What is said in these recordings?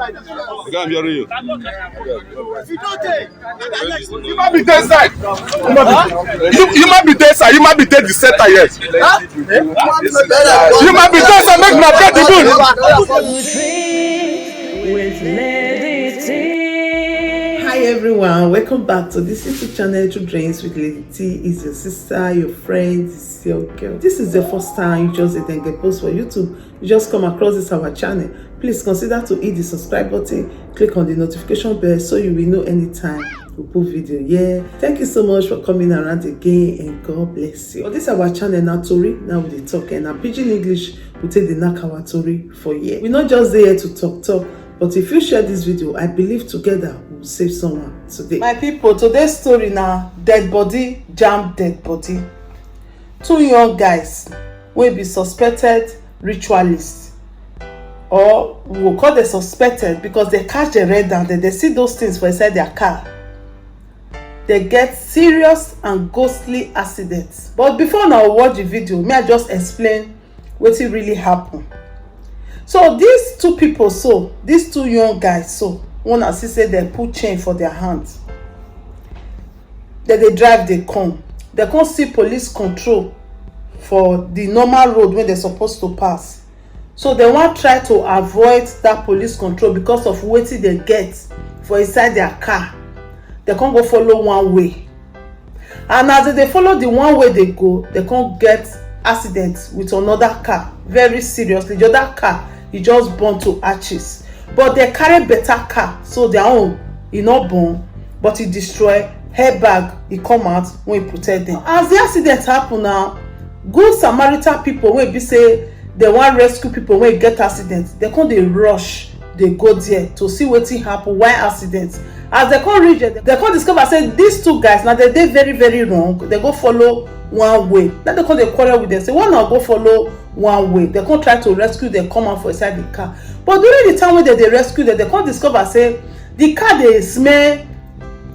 I'm hearing you. You might be there, side. You might be there, sir. You might be there the center, yes. You might be there, sir. Make my bread the Hi everyone, welcome back to this YouTube channel. Drinks with Lady T. Is your sister, your friend, is your girl. This is the first time you just then get post for YouTube. You just come across this our channel. Please consider to hit the subscribe button, click on the notification bell so you will know anytime we put video. Yeah, thank you so much for coming around again and God bless you. This is our channel now, Tori. Now we talk and now Pidgin English we take the Nakawa Tori for you. We're not just there to talk, but if you share this video, I believe together we'll save someone today. My people, today's story now, dead body, jam dead body. Two young guys will be suspected ritualists. Or we will call them suspected because they catch the red and they see those things for inside their car. They get serious and ghostly accidents. But before now watch the video, may I just explain what it really happened. So these two people, these two young guys, one as he said they put chain for their hands. Then they drive, they come see police control for the normal road when they're supposed to pass. So they want try to avoid that police control because of what they get for inside their car. They can't go follow one way. And as they follow the one way they go, they can't get accidents with another car. Very seriously. The other car, he just burn to ashes. But they carry better car. So their own, he not burn, but he destroy. Airbag, he come out when he protect them. As the accident happen now, good Samaritan people will be say, they want rescue people when get accidents. They come they rush, they go there to see what happen, why accidents. As they come reach it, they come discover say these two guys now they very very wrong. They go follow one way. Then they come they quarrel with them. Say one now go follow one way. They come try to rescue them, come out for inside the car. But during the time when they rescue them, they come discover say the car they smell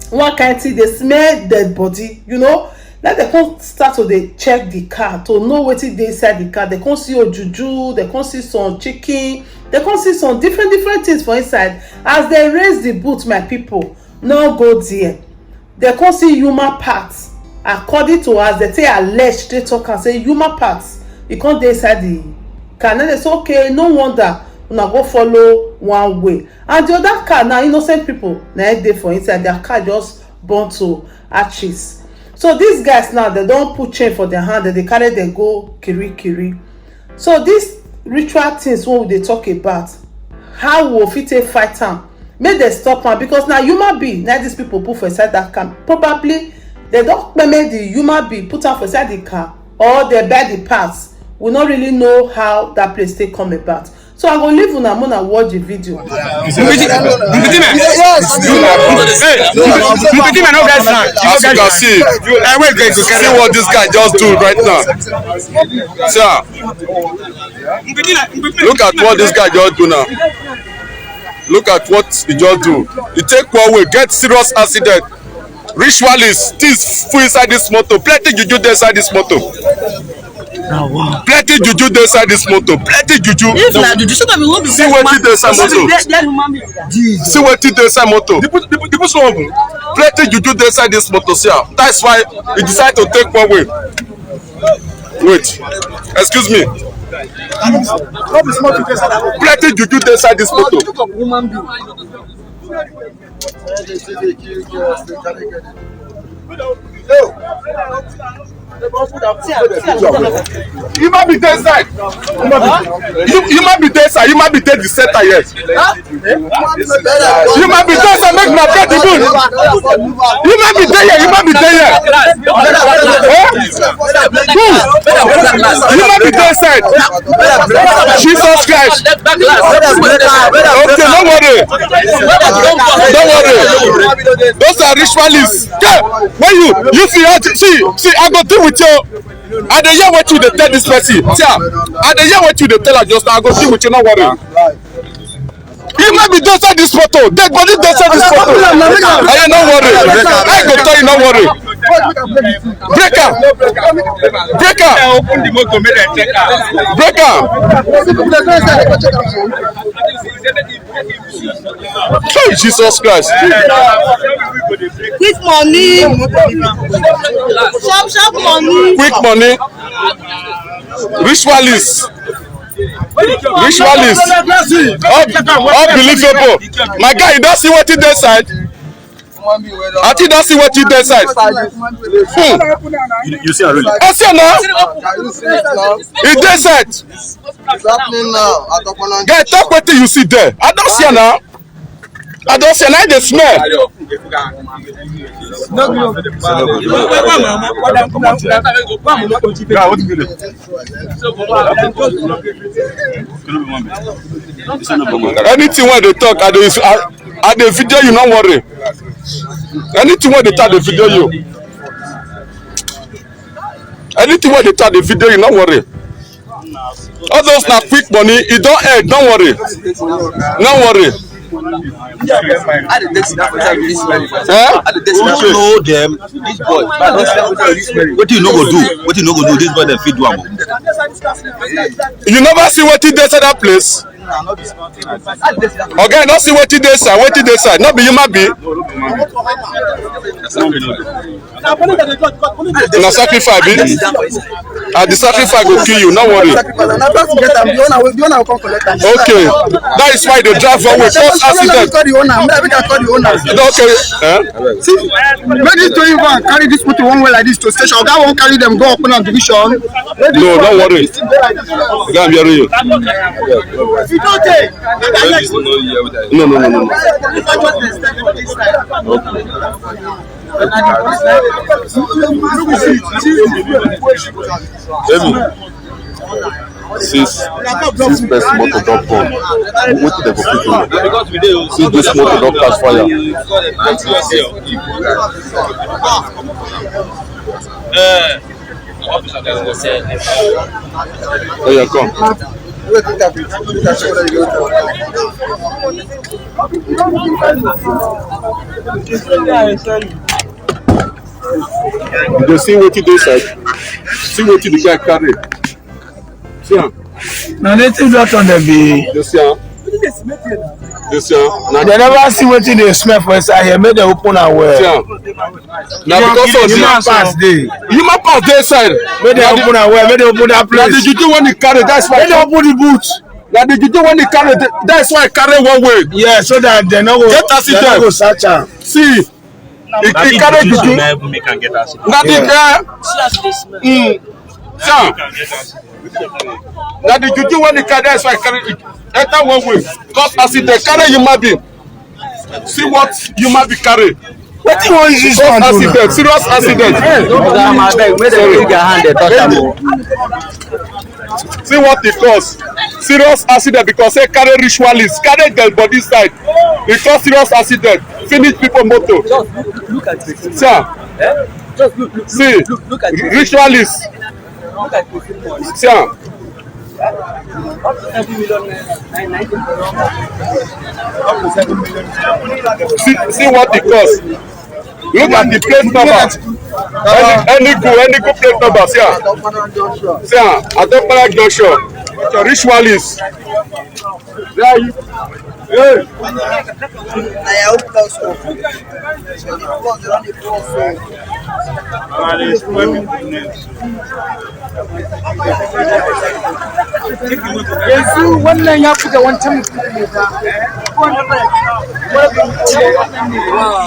one kind thing, they smell dead body, you know. Then they come start to they check the car to know what is inside the car. They come see juju, they come see some chicken, they come see some different things for inside. As they raise the boot, my people, no go there. They come see human parts. According to us, they say alleged, they talk and say human parts. You can't dey inside the car. Then they say okay, no wonder una go follow one way. And the other car now, innocent people, now they for inside their car just burn to ashes. So these guys now, they don't put chain for their hand, they carry, they go kiri. So these ritual things what they talk about, how will fit fight them? Make they stop them because now human being, now these people put for inside that car. Probably they don't make the human being put them for inside the car or they buy the parts. We don't really know how that place they come about. So I go leave una mona watch the video. No guys, as you can see what this guy just do right now. Sir, look at what this guy just do now. Look at what he just do. He take one way, get serious accident. Ritualists, things full inside this motor. Plenty juju dey inside this motor. Plenty juju dey inside this motor. Plenty juju. If na juju, so that we won't be. See wetin dey inside motor. See wetin dey inside motor. The person open. Plenty juju dey inside this motor. See am. That's why he decide to take one way. Wait, excuse me. Plenty juju dey inside this motor. You might be there, side. You might be there, sir. You might be there the center, yes. You might be there, sir. Make my bread the good. You might be there, you might be there. You might be there, side. Jesus Christ. Okay, don't worry. Don't worry. Those are ritualists. When you see, I go deal with you. I dey hear what you dey tell this person. See, I dey hear what you dey tell her just now. I go deal with you, no worry. You might be inside this photo. Dead body inside this photo. I no worry. I go tell you, no worry. Breaker. Open the motor, make them check out. Breaker. Hey, Jesus Christ. Quick money. Sharp money. Quick money. Ritualists. Ritualists. Unbelievable. My guy, you don't see what he does side. I think that's what you decide. You see, really? I see now. It decide. It's happening now. Guy, talk what you see there. I don't see now. I don't see now. They smell. Anything when they talk, at the video, you not worry. Anything when they talk, the video you. Anything when they talk, the video you not worry. All those na quick money, it don't end. Don't worry. Don't worry. I don't know them. This boy. What do you know go do? What you know go do? This boy they feed one. You never see what he does at that place. Okay, not see what he does. What he does. Not be human being. Na sacrifice be. And the sacrifice will kill you. Don't worry. Okay, that is why they drive away. First accident. Okay. See, make this to even carry this people one way like this to station. Oga won't carry them go open on division. No, don't worry. I'm hearing you. No. Since this best motor don't come, what did they go put on? Since this motor don't catch fire. Oh yeah, come. You see what you do, sir. See what you the guy carry. See him. Now they think that on the be. You see him. Now they never see what they smell for inside here. Make them open and wear. See him. Now because of human pass day. Human pass day side. Make them open and wear. Make them open that place. Now the juju when he carry, that's why. Make them open the boot. Now the juju when he carry, that's why I carry one way. Yeah, so that they no go. Get accident. They no go search am. See. He carry juju. Now the guy. Now the juju when he carry, that's why I carry it. Enter one way. Because as if they carry human being. See what human being carry. What do you want to use for? Accident, serious accident. See what it cause. Serious accident because they carry ritualists, carry their body side. It cause serious accident. Finish people motor. Look at it. Sir. Just look. See. Look at it. Ritualists. Look at it. Sir. Up to 7 million. Up to 7 million. See what it costs. Look at the plate number. Any good plate number. See, Adopara Joshua. Ritualists. There you. Hey.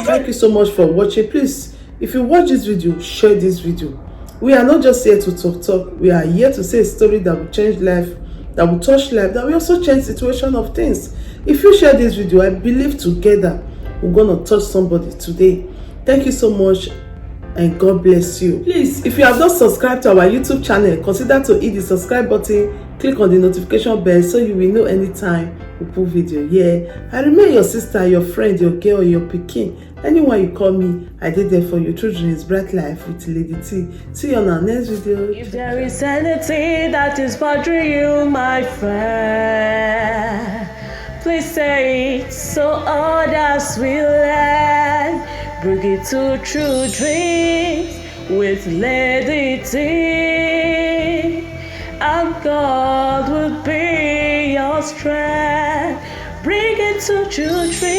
Thank you so much for watching. Please, if you watch this video, share this video. We are not just here to talk. We are here to say a story that will change life, that will touch life, that will also change situation of things. If you share this video, I believe together we're gonna touch somebody today. Thank you so much and God bless you. Please, if you have not subscribed to our YouTube channel, consider to hit the subscribe button, click on the notification bell so you will know anytime we put video here. I remain your sister, your friend, your girl, your pikin. Anyone you call me, I did there for you. Children is bright life with Lady T. See you on our next video. If there is anything that is bothering you, my friend, please say it so others will learn. Bring it to true dreams with Lady T, and God will be your strength. bring it to true dreams.